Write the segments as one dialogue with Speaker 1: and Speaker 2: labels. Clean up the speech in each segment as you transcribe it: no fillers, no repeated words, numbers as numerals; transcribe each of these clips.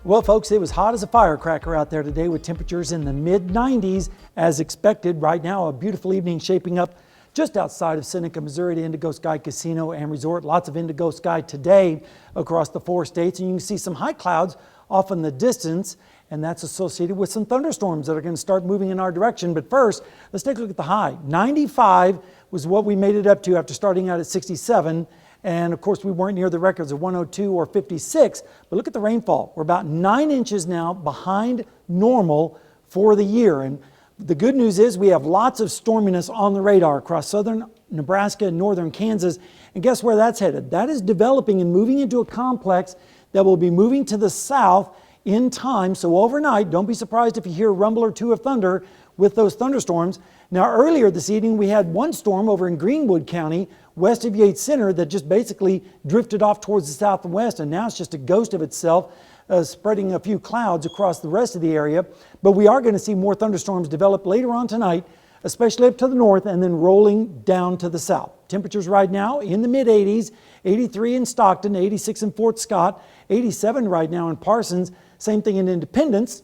Speaker 1: Well, folks, it was hot as a firecracker out there today with temperatures in the mid-90s as expected. Right now, a beautiful evening shaping up just outside of Seneca, Missouri, to Indigo Sky Casino and Resort. Lots of indigo sky today across the 4 states, and you can see some high clouds off in the distance, and that's associated with some thunderstorms that are going to start moving in our direction. But first, let's take a look at the high. 95 was what we made it up to after starting out at 67. And of course, we weren't near the records of 102 or 56, but look at the rainfall. We're about 9 inches now behind normal for the year. And the good news is we have lots of storminess on the radar across southern Nebraska and northern Kansas. And guess where that's headed? That is developing and moving into a complex that will be moving to the south in time. So overnight, don't be surprised if you hear a rumble or two of thunder with those thunderstorms. Now, earlier this evening, we had one storm over in Greenwood County, west of Yates Center, that just basically drifted off towards the south and west, and now it's just a ghost of itself, spreading a few clouds across the rest of the area. But we are going to see more thunderstorms develop later on tonight, especially up to the north and then rolling down to the south. Temperatures right now in the mid-80s, 83 in Stockton, 86 in Fort Scott, 87 right now in Parsons, same thing in Independence,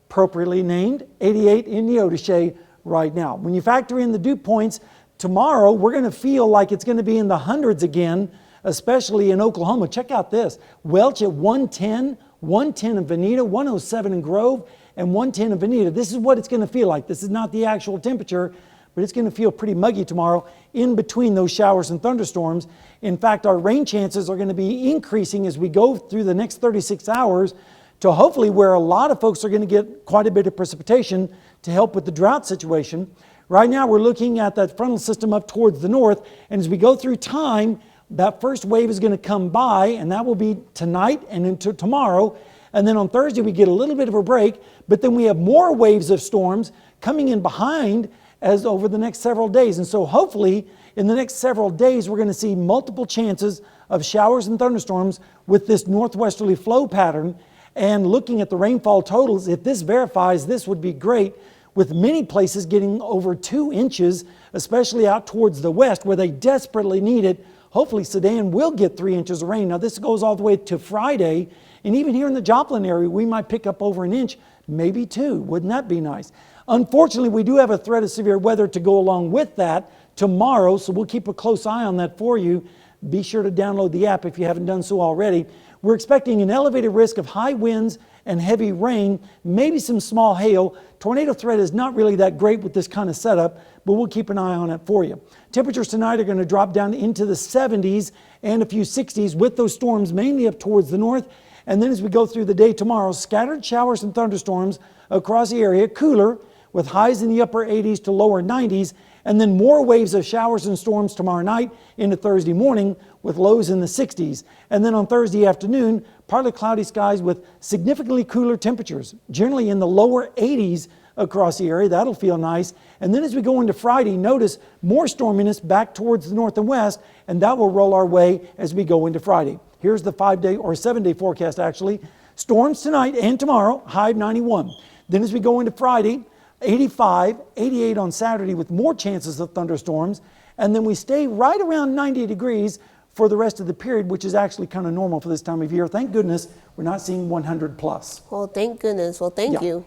Speaker 1: appropriately named, 88 in Neodesha right now. When you factor in the dew points, tomorrow we're going to feel like it's going to be in the hundreds again, especially in Oklahoma. Check out this. Welch at 110, 110 in Veneta, 107 in Grove, and 110 in Veneta. This is what it's going to feel like. This is not the actual temperature, but it's going to feel pretty muggy tomorrow in between those showers and thunderstorms. In fact, our rain chances are going to be increasing as we go through the next 36 hours to hopefully where a lot of folks are going to get quite a bit of precipitation to help with the drought situation. Right now, we're looking at that frontal system up towards the north, and as we go through time, that first wave is going to come by, and that will be tonight and into tomorrow. And then on Thursday, we get a little bit of a break, but then we have more waves of storms coming in behind as over the next several days. And so hopefully, in the next several days, we're going to see multiple chances of showers and thunderstorms with this northwesterly flow pattern. And looking at the rainfall totals, if this verifies, this would be great, with many places getting over 2 inches, especially out towards the west where they desperately need it. Hopefully Sedan will get 3 inches of rain. Now this goes all the way to Friday, and even here in the Joplin area, we might pick up over 1 inch, maybe 2. Wouldn't that be nice? Unfortunately, we do have a threat of severe weather to go along with that tomorrow, so we'll keep a close eye on that for you. Be sure to download the app if you haven't done so already. We're expecting an elevated risk of high winds and heavy rain, maybe some small hail. Tornado threat is not really that great with this kind of setup, but we'll keep an eye on it for you. Temperatures tonight are going to drop down into the 70s and a few 60s with those storms mainly up towards the north. And then as we go through the day tomorrow, scattered showers and thunderstorms across the area, cooler with highs in the upper 80s to lower 90s, and then more waves of showers and storms tomorrow night into Thursday morning with lows in the 60s. And then on Thursday afternoon, partly cloudy skies with significantly cooler temperatures, generally in the lower 80s across the area. That'll feel nice. And then as we go into Friday, notice more storminess back towards the north and west, and that will roll our way as we go into Friday. Here's the 5-day or 7-day forecast actually. Storms tonight and tomorrow, high of 91. Then as we go into Friday, 85, 88 on Saturday with more chances of thunderstorms. And then we stay right around 90 degrees for the rest of the period, which is actually kind of normal for this time of year. Thank goodness we're not seeing 100 plus.
Speaker 2: Well, thank goodness. Well, thank you.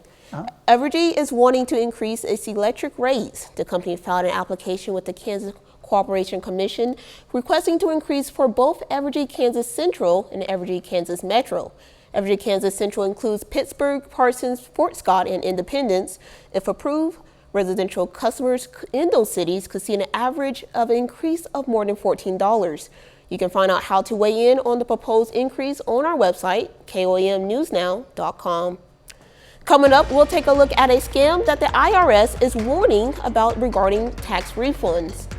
Speaker 2: Evergy is wanting to increase its electric rates. The company filed an application with the Kansas Cooperation Commission requesting to increase for both Evergy Kansas Central and Evergy Kansas Metro. Evergy Kansas Central includes Pittsburgh, Parsons, Fort Scott, and Independence. If approved, residential customers in those cities could see an average of an increase of more than $14. You can find out how to weigh in on the proposed increase on our website, KOAMnewsnow.com. Coming up, we'll take a look at a scam that the IRS is warning about regarding tax refunds.